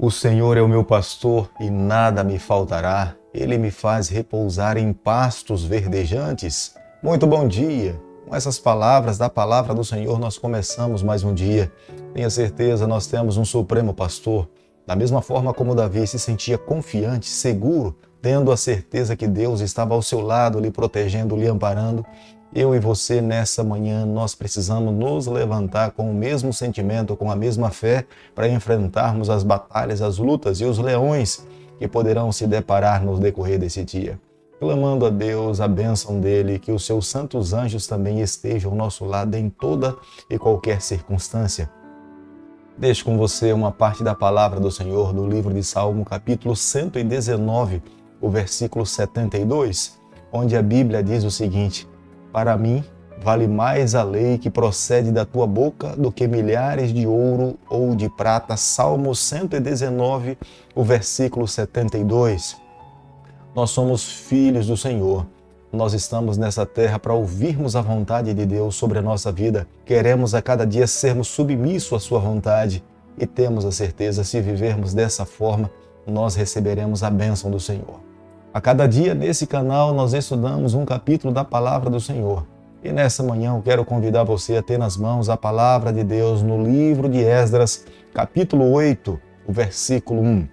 O Senhor é o meu pastor e nada me faltará. Ele me faz repousar em pastos verdejantes. Muito bom dia! Com essas palavras da palavra do Senhor, nós começamos mais um dia. Tenha certeza, nós temos um supremo pastor. Da mesma forma como Davi se sentia confiante, seguro, tendo a certeza que Deus estava ao seu lado, lhe protegendo, lhe amparando, eu e você, nessa manhã, nós precisamos nos levantar com o mesmo sentimento, com a mesma fé, para enfrentarmos as batalhas, as lutas e os leões que poderão se deparar no decorrer desse dia. Clamando a Deus a bênção dele, que os seus santos anjos também estejam ao nosso lado em toda e qualquer circunstância. Deixo com você uma parte da palavra do Senhor no livro de Salmo, capítulo 119, o versículo 72, onde a Bíblia diz o seguinte: para mim, vale mais a lei que procede da tua boca do que milhares de ouro ou de prata. Salmo 119, o versículo 72. Nós somos filhos do Senhor. Nós estamos nessa terra para ouvirmos a vontade de Deus sobre a nossa vida. Queremos a cada dia sermos submissos à sua vontade. E temos a certeza, se vivermos dessa forma, nós receberemos a bênção do Senhor. A cada dia nesse canal nós estudamos um capítulo da palavra do Senhor. E nessa manhã eu quero convidar você a ter nas mãos a palavra de Deus no livro de Esdras, capítulo 8, o versículo 1.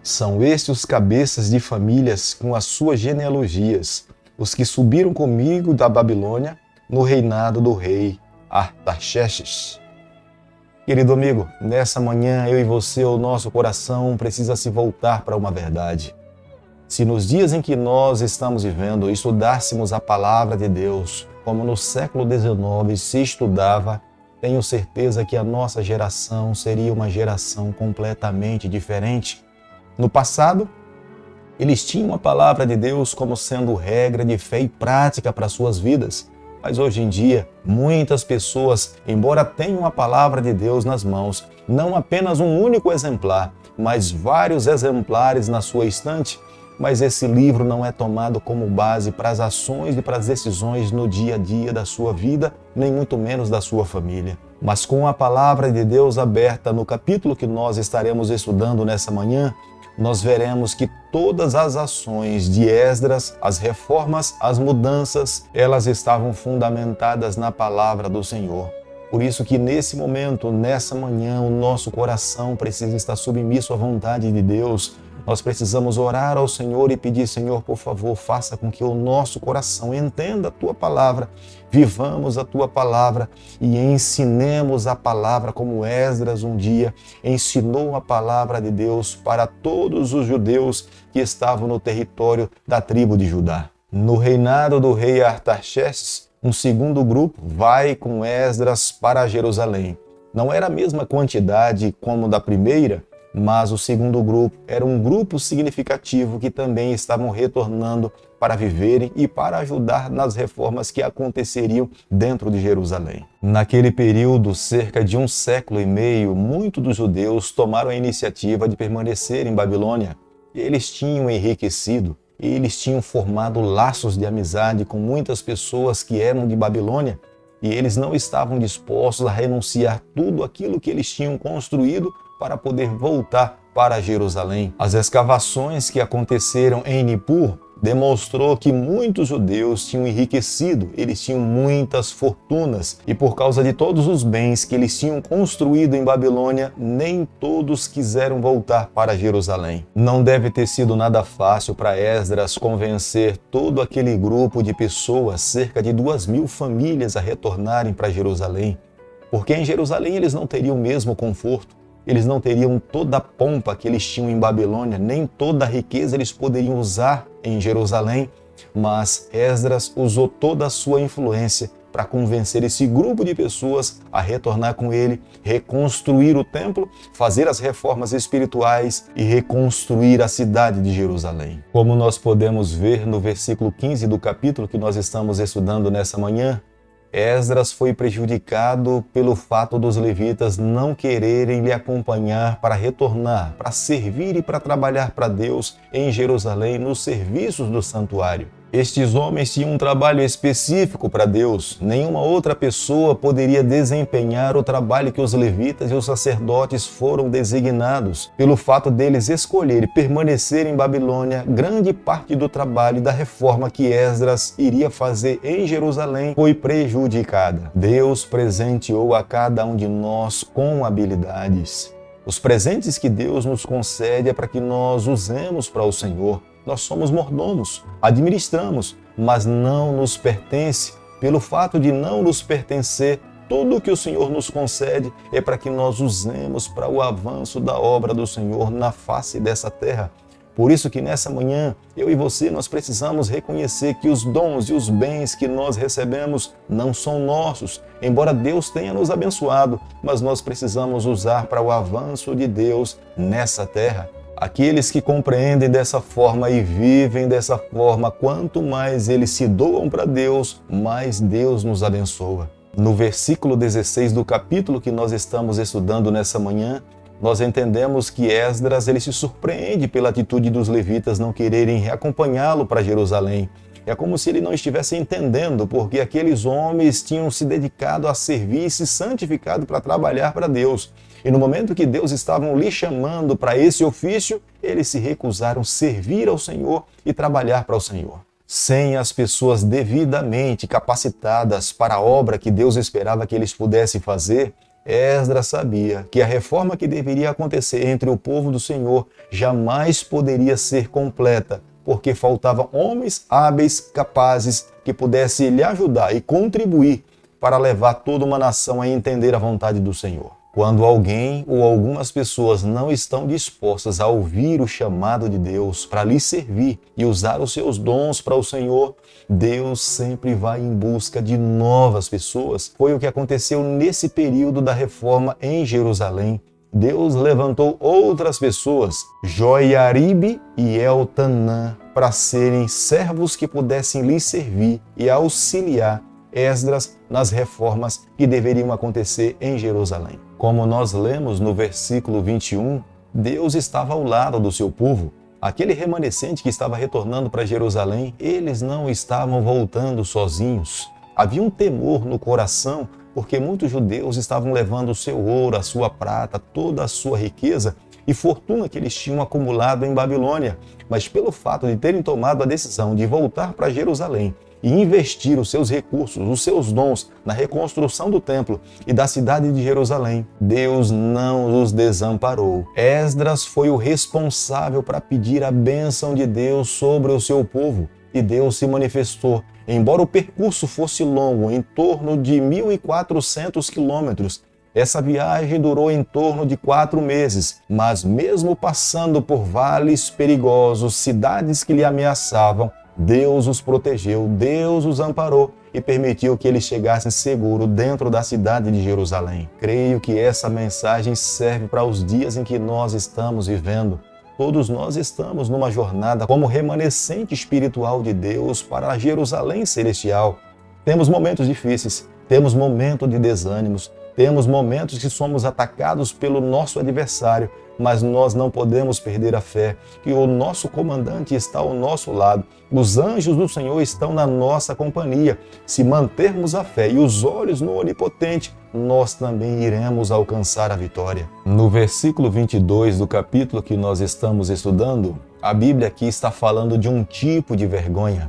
São estes os cabeças de famílias com as suas genealogias, os que subiram comigo da Babilônia no reinado do rei Artaxerxes. Querido amigo, nessa manhã eu e você, o nosso coração precisa se voltar para uma verdade. Se nos dias em que nós estamos vivendo estudássemos a palavra de Deus, como no século XIX se estudava, tenho certeza que a nossa geração seria uma geração completamente diferente. No passado, eles tinham a palavra de Deus como sendo regra de fé e prática para suas vidas. Mas hoje em dia, muitas pessoas, embora tenham a palavra de Deus nas mãos, não apenas um único exemplar, mas vários exemplares na sua estante, mas esse livro não é tomado como base para as ações e para as decisões no dia a dia da sua vida, nem muito menos da sua família. Mas com a palavra de Deus aberta no capítulo que nós estaremos estudando nessa manhã, nós veremos que todas as ações de Esdras, as reformas, as mudanças, elas estavam fundamentadas na palavra do Senhor. Por isso que nesse momento, nessa manhã, o nosso coração precisa estar submisso à vontade de Deus. Nós precisamos orar ao Senhor e pedir: Senhor, por favor, faça com que o nosso coração entenda a Tua palavra, vivamos a Tua palavra e ensinemos a palavra como Esdras um dia ensinou a palavra de Deus para todos os judeus que estavam no território da tribo de Judá. No reinado do rei Artaxerxes, um segundo grupo vai com Esdras para Jerusalém. Não era a mesma quantidade como da primeira, mas o segundo grupo era um grupo significativo que também estavam retornando para viverem e para ajudar nas reformas que aconteceriam dentro de Jerusalém. Naquele período, cerca de 1 século e meio, muitos dos judeus tomaram a iniciativa de permanecer em Babilônia. Eles tinham enriquecido, eles tinham formado laços de amizade com muitas pessoas que eram de Babilônia, e eles não estavam dispostos a renunciar tudo aquilo que eles tinham construído para poder voltar para Jerusalém. As escavações que aconteceram em Nippur demonstrou que muitos judeus tinham enriquecido, eles tinham muitas fortunas, e por causa de todos os bens que eles tinham construído em Babilônia, nem todos quiseram voltar para Jerusalém. Não deve ter sido nada fácil para Esdras convencer todo aquele grupo de pessoas, cerca de 2.000 famílias, a retornarem para Jerusalém, porque em Jerusalém eles não teriam o mesmo conforto. Eles não teriam toda a pompa que eles tinham em Babilônia, nem toda a riqueza eles poderiam usar em Jerusalém, mas Esdras usou toda a sua influência para convencer esse grupo de pessoas a retornar com ele, reconstruir o templo, fazer as reformas espirituais e reconstruir a cidade de Jerusalém. Como nós podemos ver no versículo 15 do capítulo que nós estamos estudando nessa manhã, Esdras foi prejudicado pelo fato dos levitas não quererem lhe acompanhar para retornar, para servir e para trabalhar para Deus em Jerusalém nos serviços do santuário. Estes homens tinham um trabalho específico para Deus. Nenhuma outra pessoa poderia desempenhar o trabalho que os levitas e os sacerdotes foram designados. Pelo fato deles escolherem permanecer em Babilônia, grande parte do trabalho e da reforma que Esdras iria fazer em Jerusalém foi prejudicada. Deus presenteou a cada um de nós com habilidades. Os presentes que Deus nos concede é para que nós usemos para o Senhor. Nós somos mordomos, administramos, mas não nos pertence. Pelo fato de não nos pertencer, tudo o que o Senhor nos concede é para que nós usemos para o avanço da obra do Senhor na face dessa terra. Por isso que nessa manhã, eu e você, nós precisamos reconhecer que os dons e os bens que nós recebemos não são nossos, embora Deus tenha nos abençoado, mas nós precisamos usar para o avanço de Deus nessa terra. Aqueles que compreendem dessa forma e vivem dessa forma, quanto mais eles se doam para Deus, mais Deus nos abençoa. No versículo 16 do capítulo que nós estamos estudando nessa manhã, nós entendemos que Esdras ele se surpreende pela atitude dos levitas não quererem acompanhá-lo para Jerusalém. É como se ele não estivesse entendendo, porque aqueles homens tinham se dedicado a servir e se santificado para trabalhar para Deus. E no momento que Deus estava lhe chamando para esse ofício, eles se recusaram a servir ao Senhor e trabalhar para o Senhor. Sem as pessoas devidamente capacitadas para a obra que Deus esperava que eles pudessem fazer, Esdras sabia que a reforma que deveria acontecer entre o povo do Senhor jamais poderia ser completa, porque faltavam homens hábeis, capazes, que pudessem lhe ajudar e contribuir para levar toda uma nação a entender a vontade do Senhor. Quando alguém ou algumas pessoas não estão dispostas a ouvir o chamado de Deus para lhe servir e usar os seus dons para o Senhor, Deus sempre vai em busca de novas pessoas. Foi o que aconteceu nesse período da reforma em Jerusalém. Deus levantou outras pessoas, Joiaribe e Eltanã, para serem servos que pudessem lhe servir e auxiliar Esdras nas reformas que deveriam acontecer em Jerusalém. Como nós lemos no versículo 21, Deus estava ao lado do seu povo. Aquele remanescente que estava retornando para Jerusalém, eles não estavam voltando sozinhos. Havia um temor no coração, porque muitos judeus estavam levando o seu ouro, a sua prata, toda a sua riqueza e fortuna que eles tinham acumulado em Babilônia. Mas pelo fato de terem tomado a decisão de voltar para Jerusalém e investir os seus recursos, os seus dons na reconstrução do templo e da cidade de Jerusalém, Deus não os desamparou. Esdras foi o responsável para pedir a bênção de Deus sobre o seu povo e Deus se manifestou. Embora o percurso fosse longo, em torno de 1.400 quilômetros, essa viagem durou em torno de 4 meses, mas mesmo passando por vales perigosos, cidades que lhe ameaçavam, Deus os protegeu, Deus os amparou e permitiu que eles chegassem seguros dentro da cidade de Jerusalém. Creio que essa mensagem serve para os dias em que nós estamos vivendo. Todos nós estamos numa jornada como remanescente espiritual de Deus para a Jerusalém celestial. Temos momentos difíceis, temos momentos de desânimos, temos momentos que somos atacados pelo nosso adversário, mas nós não podemos perder a fé, que o nosso comandante está ao nosso lado. Os anjos do Senhor estão na nossa companhia. Se mantermos a fé e os olhos no Onipotente, nós também iremos alcançar a vitória. No versículo 22 do capítulo que nós estamos estudando, a Bíblia aqui está falando de um tipo de vergonha.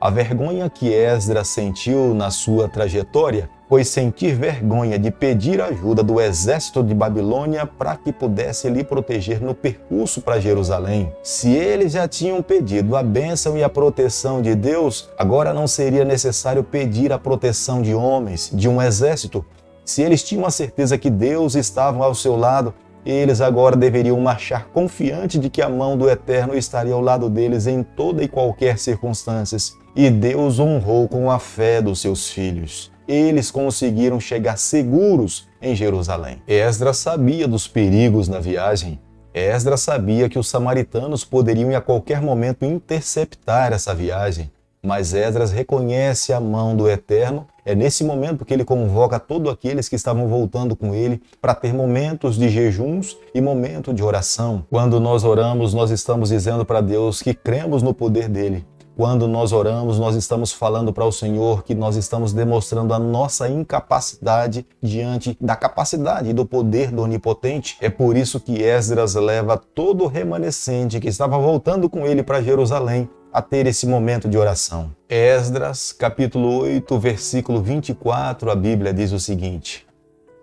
A vergonha que Esdras sentiu na sua trajetória foi sentir vergonha de pedir ajuda do exército de Babilônia para que pudesse lhe proteger no percurso para Jerusalém. Se eles já tinham pedido a bênção e a proteção de Deus, agora não seria necessário pedir a proteção de homens, de um exército. Se eles tinham a certeza que Deus estava ao seu lado, eles agora deveriam marchar confiantes de que a mão do Eterno estaria ao lado deles em toda e qualquer circunstância. E Deus honrou com a fé dos seus filhos. Eles conseguiram chegar seguros em Jerusalém. Esdras sabia dos perigos na viagem. Esdras sabia que os samaritanos poderiam a qualquer momento interceptar essa viagem. Mas Esdras reconhece a mão do Eterno. É nesse momento que ele convoca todos aqueles que estavam voltando com ele para ter momentos de jejuns e momentos de oração. Quando nós oramos, nós estamos dizendo para Deus que cremos no poder dele. Quando nós oramos, nós estamos falando para o Senhor que nós estamos demonstrando a nossa incapacidade diante da capacidade e do poder do Onipotente. É por isso que Esdras leva todo o remanescente que estava voltando com ele para Jerusalém a ter esse momento de oração. Esdras, capítulo 8, versículo 24, a Bíblia diz o seguinte: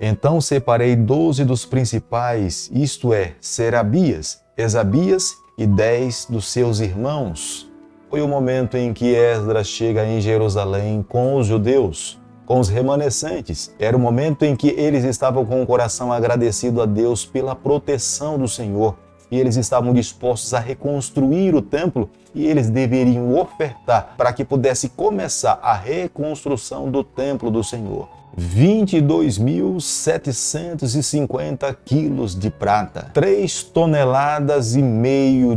Então separei 12 dos principais, isto é, Serabias, Esabias e 10 dos seus irmãos. Foi o momento em que Esdras chega em Jerusalém com os judeus, com os remanescentes. Era o momento em que eles estavam com o coração agradecido a Deus pela proteção do Senhor. E eles estavam dispostos a reconstruir o templo e eles deveriam ofertar para que pudesse começar a reconstrução do templo do Senhor. 22.750 quilos de prata, 3,5 toneladas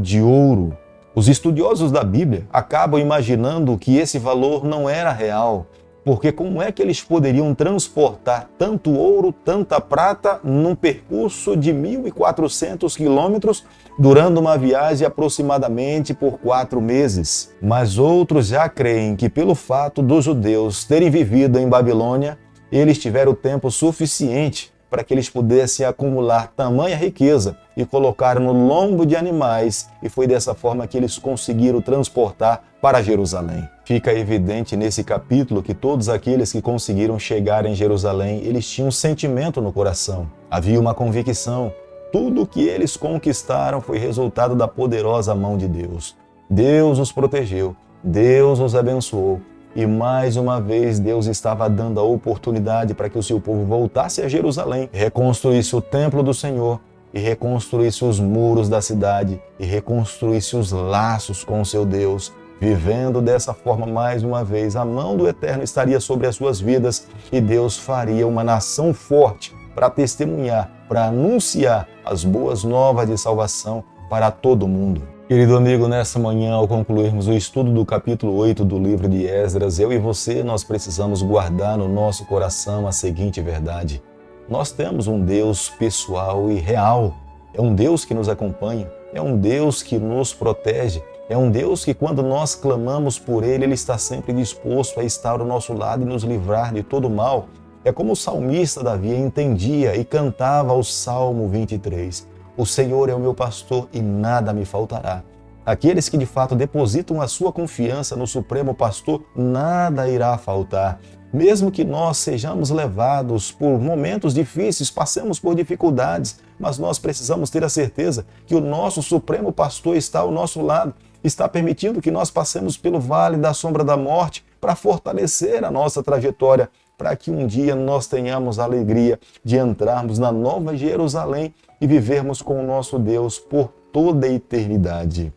de ouro. Os estudiosos da Bíblia acabam imaginando que esse valor não era real, porque como é que eles poderiam transportar tanto ouro, tanta prata, num percurso de 1.400 quilômetros, durando uma viagem aproximadamente por 4 meses? Mas outros já creem que pelo fato dos judeus terem vivido em Babilônia, eles tiveram tempo suficiente para que eles pudessem acumular tamanha riqueza e colocar no lombo de animais, e foi dessa forma que eles conseguiram transportar para Jerusalém. Fica evidente nesse capítulo que todos aqueles que conseguiram chegar em Jerusalém, eles tinham um sentimento no coração, havia uma convicção. Tudo o que eles conquistaram foi resultado da poderosa mão de Deus. Deus os protegeu, Deus os abençoou. E mais uma vez Deus estava dando a oportunidade para que o seu povo voltasse a Jerusalém, reconstruísse o templo do Senhor e reconstruísse os muros da cidade e reconstruísse os laços com o seu Deus. Vivendo dessa forma, mais uma vez, a mão do Eterno estaria sobre as suas vidas e Deus faria uma nação forte para testemunhar, para anunciar as boas novas de salvação para todo mundo. Querido amigo, nessa manhã, ao concluirmos o estudo do capítulo 8 do livro de Esdras, eu e você, nós precisamos guardar no nosso coração a seguinte verdade: nós temos um Deus pessoal e real. É um Deus que nos acompanha, é um Deus que nos protege, é um Deus que quando nós clamamos por Ele, Ele está sempre disposto a estar ao nosso lado e nos livrar de todo mal. É como o salmista Davi entendia e cantava o Salmo 23. O Senhor é o meu pastor e nada me faltará. Aqueles que de fato depositam a sua confiança no Supremo Pastor, nada irá faltar. Mesmo que nós sejamos levados por momentos difíceis, passemos por dificuldades, mas nós precisamos ter a certeza que o nosso Supremo Pastor está ao nosso lado, está permitindo que nós passemos pelo vale da sombra da morte para fortalecer a nossa trajetória, para que um dia nós tenhamos a alegria de entrarmos na Nova Jerusalém e vivermos com o nosso Deus por toda a eternidade.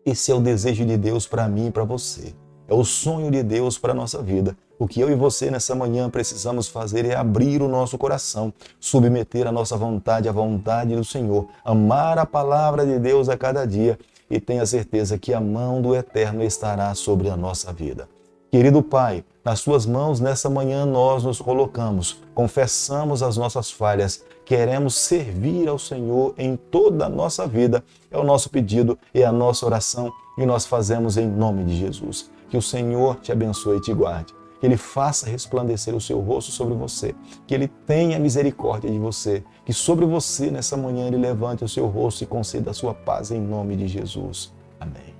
Esse é o desejo de Deus para mim e para você. É o sonho de Deus para a nossa vida. O que eu e você nessa manhã precisamos fazer é abrir o nosso coração, submeter a nossa vontade à vontade do Senhor, amar a palavra de Deus a cada dia e tenha certeza que a mão do Eterno estará sobre a nossa vida. Querido Pai, nas suas mãos nessa manhã nós nos colocamos, confessamos as nossas falhas, queremos servir ao Senhor em toda a nossa vida. É o nosso pedido, é a nossa oração e nós fazemos em nome de Jesus. Que o Senhor te abençoe e te guarde, que Ele faça resplandecer o seu rosto sobre você, que Ele tenha misericórdia de você, que sobre você nessa manhã Ele levante o seu rosto e conceda a sua paz em nome de Jesus. Amém.